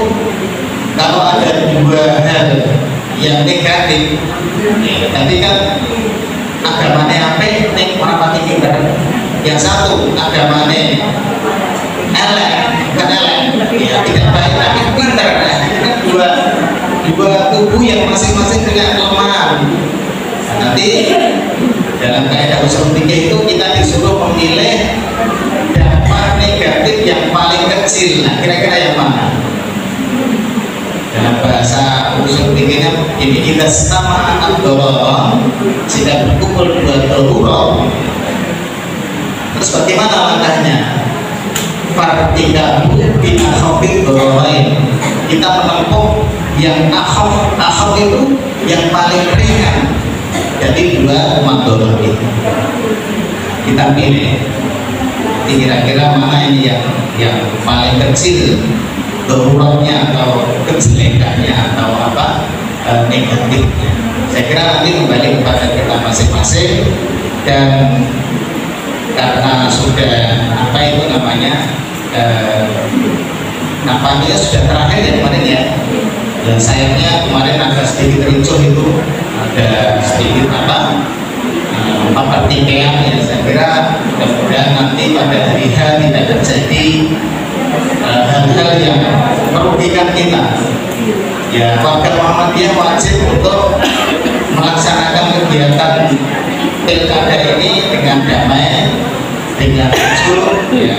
kalau ada dua hal yang negatif ya, tapi kan agamanya apa nek merapati pinter, yang satu agamanya elek, bukan elek ya, tidak baik tapi pinter, nah, kan dua kubu yang masing-masing punya kelemahan. Nanti dalam kaidah usul fikih itu kita disuruh memilih dampak negatif yang paling kecil kecil. Nah, kira-kira yang mana? Dalam bahasa usul fikihnya ini kita sama ad-dororon jika berkumpul dua darurat. Terus bagaimana langkahnya? Fartikabu bi akhafid dororain. Kita menempuh yang akhaf itu yang paling ringan dari dua madorot itu. Kita pilih. Kira-kira mana ini yang paling kecil daruratnya atau kejelekannya atau apa negatifnya. Saya kira nanti kembali kepada kita masing-masing, dan karena sudah apa itu namanya kampanye sudah terakhir ya kemarin ya, dan sayangnya kemarin agak sedikit ricuh itu, ada sedikit pertikaian ya. Saya kira mudah-mudahan nanti pada hari H tidak terjadi hal-hal yang merugikan kita. Ya, warga Muhammadiyah wajib untuk melaksanakan kegiatan pilkada ini dengan damai, dengan jujur, ya,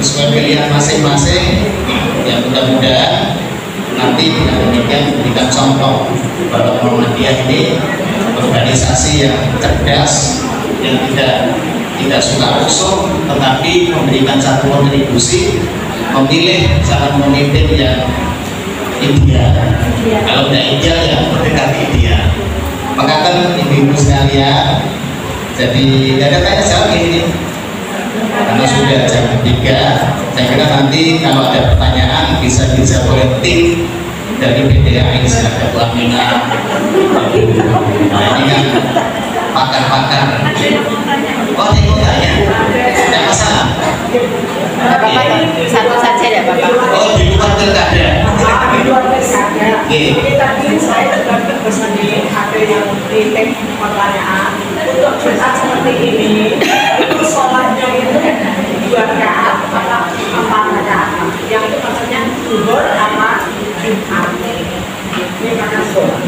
sesuai pilihan masing-masing. Ya, mudah-mudahan nanti dengan demikian memberikan contoh bahwa Muhammadiyah ini organisasi yang cerdas, yang tidak suka rusuh, tetapi memberikan satu kontribusi, memilih calon pemimpin yang ideal. Kalau tidak ideal ya mendekati ideal. Maka kan ibu-ibu sekalian, jadi tidak ada jawab ini karena sudah jam 3. Saya kira nanti kalau ada pertanyaan bisa dijawab oleh tim dari PDAI. Silakan Bu Aminah. Nah, ini kan pakar-pakar. Oh, ini tanya, tidak masalah. Bapak satu saja ya Bapak. Oh, di luar pilkada. Oke. Tadi saya terdapat pesan ini, ada yang kritik pertanyaan untuk saat seperti ini, itu sholatnya itu 2 rakaat atau 4 rakaat, yang itu maksudnya zuhur apa Jumat. Ini karena sholat.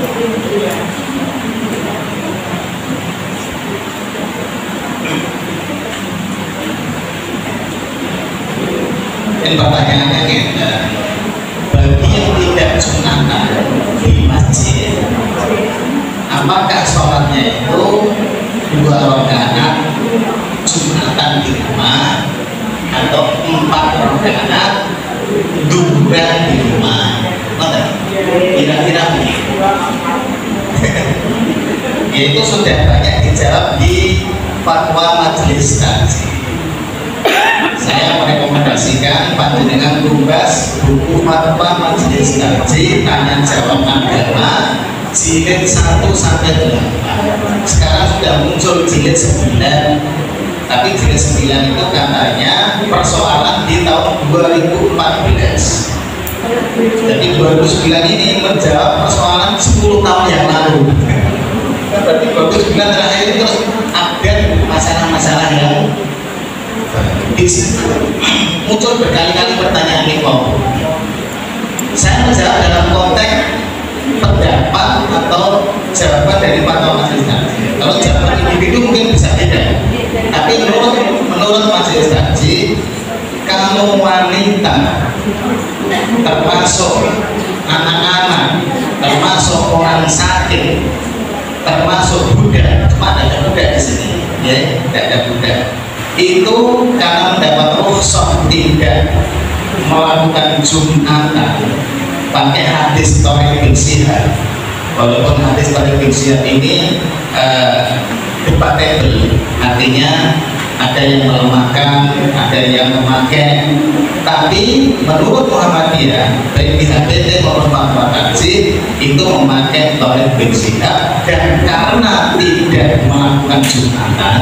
Dan pertanyaannya bagi yang tidak sunatan di masjid, apakah sholatnya itu 2 rakaat sunatan di rumah atau 4 rakaat duhur di rumah? Kira-kira begitu. Yaitu sudah banyak dijawab di fatwa majelis kaji. Saya merekomendasikan panjenengan tugas buku fatwa majelis kaji tanya jawab agama jilid 1 sampai 8. Sekarang sudah muncul jilid 9, tapi jilid 9 itu katanya persoalan di tahun 2014. Jadi 2009 ini menjawab persoalan 10 tahun yang lalu. Berarti 2009 terakhir itu terus update masalah-masalah yang muncul berkali-kali pertanyaan ini kok. Saya menjawab dalam konteks pendapat atau jawaban dari fatwa majelis kaji. Kalau jawaban individu mungkin bisa beda, tapi menurut majelis kaji, kalau wanita termasuk anak-anak, termasuk orang sakit, termasuk budak, cuma ada budak di sini, ya, tidak ada budak. Itu karena mendapat rukhsah tidak melakukan jumatan pakai hadis Thariq bin Syihab. Walaupun hadis Thariq bin Syihab ini debatable, artinya ada yang melemahkan, ada yang memakai, tapi menurut Muhammadiyah baik pihak PT maupun fatwa kaji itu memakai Thariq bin Syihab, dan karena tidak melakukan jumatan,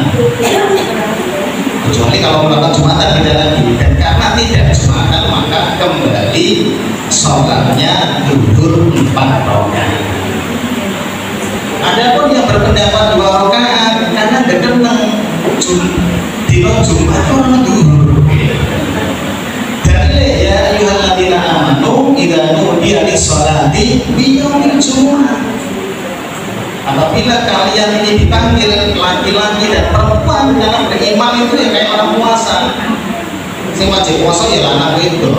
kecuali kalau melakukan jumatan tidak lagi, dan karena tidak jumatan maka kembali sholatnya duhur 4 rakaat. Adapun yang berpendapat 2 rakaat karena gedeng dino Jumat orang duhur. Dalil ya ayyuhalladzina amanu idza nudiya lis-sholati bi yaumil jumu'ah. Apabila kalian ini dipanggil laki-laki dan perempuan dalam beriman itu ya kayak orang puasa. Sing wajib puasa ya lanang itu.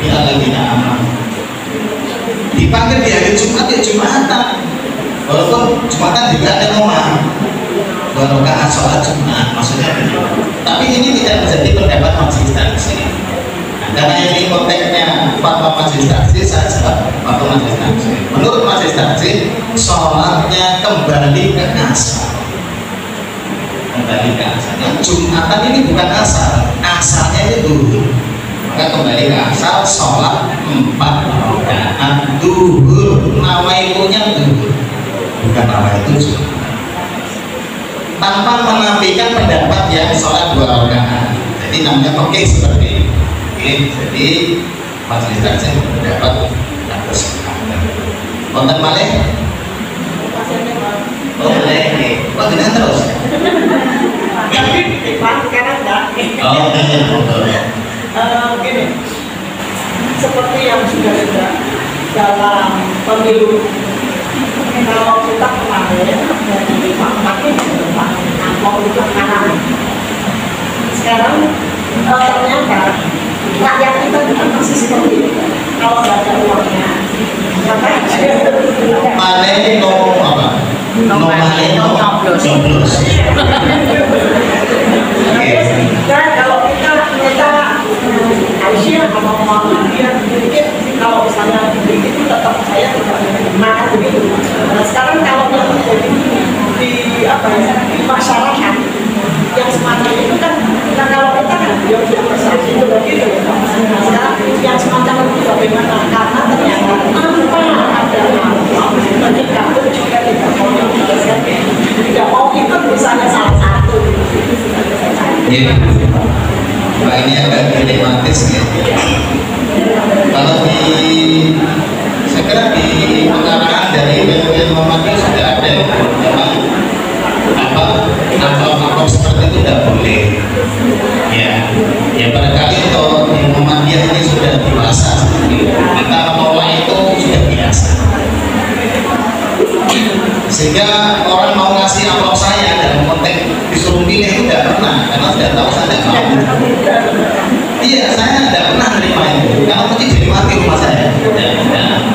ya lagi aman. Dipanggil di hari Jumat ya Jumatan, walaupun Jumatan juga ada rumah barokah sholat Jumat, maksudnya begitu. Tapi ini tidak menjadi pendapat majelis taklim. Karena ini konteksnya fatwa majelis taklim, saya jawab fatwa majelis taklim. Menurut majelis taklim, sholatnya kembali ke asal. Kembali ke asal. Yang Jumatan ini bukan asal, asalnya itu duhur. Maka kembali ke asal, sholat 4 rakaat duhur. Nawaitunya duhur, bukan nawaitu Jumat. Tanpa menafikan pendapat yang sholat 2 rakaat. Jadi namanya oke seperti ini. Jadi majelis taklim berpendapat harus konten malih. Oh boleh, kok dengan terus? Karena enggak. Oh, Gini, seperti yang sudah dalam pemilu, kalau kita kemarin dari Pak mau itu kanan. Sekarang ternyata rakyat kita bukan masih seperti itu. Kalau nggak ada uangnya, Mane no apa? No mane no coblos. Dan kalau kita Aisyah atau Muhammadiyah mungkin kalau misalnya itu tetap saya tidak makan begitu. Nah sekarang kalau yang terjadi di masyarakat yang semacam itu kan kalau kita kan dia persepsi itu begitu ya. Nah sekarang yang semacam itu bagaimana? Karena ternyata tanpa ada ketika pun juga tidak mau ikut misalnya salah satu. Iya. Pak ini agak dilematis ya. Kalau saya kira di pengarang dari BPN Muhammadiyah sudah ada memang apa seperti itu tidak boleh. Ya barangkali kalau di Muhammadiyah ini sudah dewasa, kita menolak itu sudah biasa. Sehingga orang mau ngasih amplop saya dalam konteks disuruh pilih itu tidak pernah, karena sudah tahu saya tidak mau. Iya, saya tidak pernah menerima itu. Kalau mungkin jadi mati rumah saya.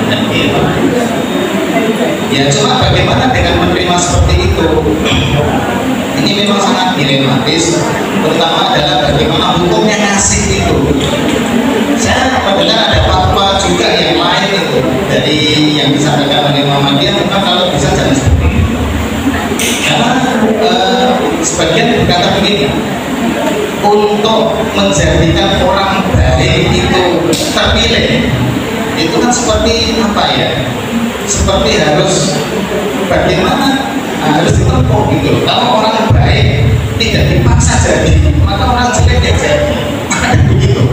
Dan gitu. Ya cuma bagaimana dengan menerima seperti itu? Ini memang sangat dilematis. Terutama adalah bagaimana hukumnya ngasih itu. Saya mendengar ada fatwa juga yang lain itu dari yang disampaikan oleh Muhammadiyah, memang kalau bisa jangan seperti itu. Karena sebagian berkata begini, untuk menjadikan orang baik itu terpilih, itu kan seperti apa ya? Seperti harus bagaimana harus ditempuh gitu. Kalau orang baik tidak dipaksa jadi, maka orang jelek yang jadi. Begitu.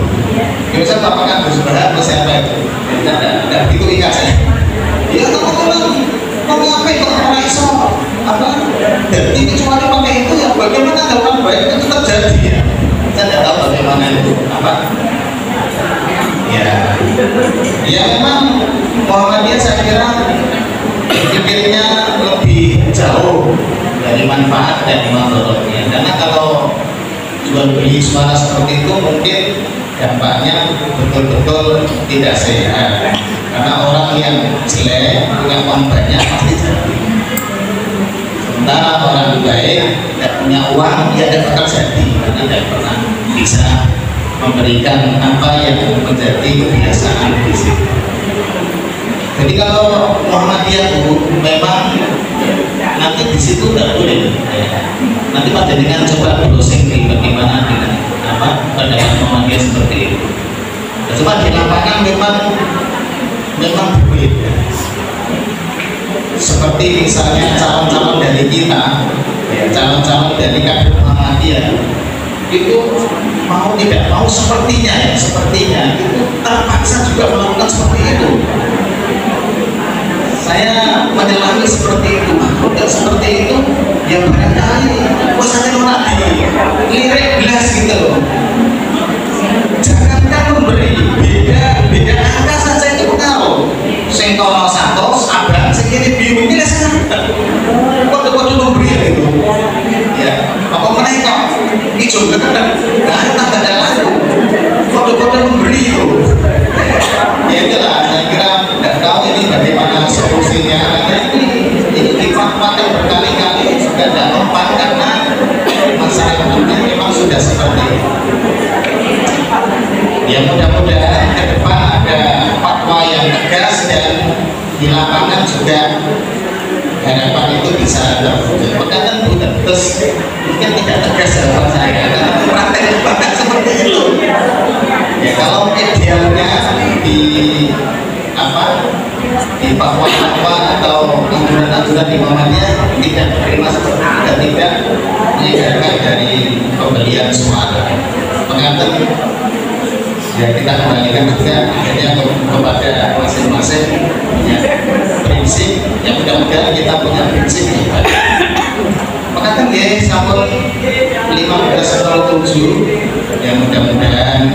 Bisa apakah berusaha atau siapa itu? Tidak begitu ikat saya. Ya teman-teman, mau ngapain kok orang iso apa? Dan ini cuma pakai itu ya. Bagaimana kalau orang baik itu terjadi ya? Saya tidak tahu bagaimana itu apa. Ya memang Muhammadiyah saya kira pikirnya lebih jauh dari manfaat dan mudaratnya. Karena kalau jual beli suara seperti itu mungkin dampaknya betul-betul tidak sehat. Karena orang yang jelek punya uang banyak pasti jadi. Sementara orang baik tidak punya uang dia tidak bakal jadi karena tidak pernah bisa memberikan apa yang menjadi kebiasaan di situ. Jadi kalau Muhammadiyah itu memang nanti di situ tidak boleh. Nanti pada dengan coba browsing bagaimana dengan apa pendapat Muhammadiyah seperti itu. Cuma di lapangan memang berbeda. Seperti misalnya calon-calon dari kita, calon-calon dari kader Muhammadiyah itu mau tidak mau sepertinya itu terpaksa juga melakukan seperti itu. Saya menyelami seperti itu, tidak seperti itu ya barangkali bosannya nolak lirik belas gitu loh. Jangankan memberi beda angka saja itu pengaruh. Sing kono 100 abang sing kene biru ini saya kode-kode memberi itu. Ya, apa mereka hijau kan ada tanda lalu kode-kode memberi itu. ini bagaimana solusinya. Karena ini difatwakan berkali-kali juga tidak mempan karena masyarakatnya memang sudah seperti itu. Ya mudah-mudahan ke depan ada fatwa yang tegas dan di lapangan juga harapan itu bisa terwujud. Maka bukan terus mungkin tidak tegas harapan saya karena prakteknya bahkan seperti itu. Ya kalau idealnya di di fatwa atau aturan-aturan di Muhammadiyah tidak terima seperti itu dan tidak mengedarkan dari pembelian suara. Mengatakan ya kita kembalikan juga akhirnya kepada masing-masing punya prinsip. Ya mudah-mudahan kita punya prinsip yang baik. Maka ya sampul 15.07 ya mudah-mudahan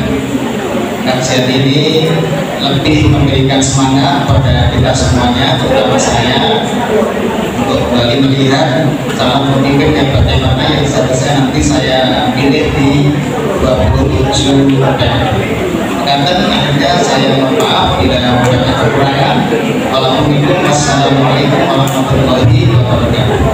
kajian ini lebih memberikan semangat pada kita semuanya, terutama saya untuk kembali melihat calon pemimpin yang bagaimana yang seharusnya nanti saya pilih di 27 November. Karena akhirnya saya mohon maaf bila ada kekurangan. Wassalamualaikum warahmatullahi wabarakatuh.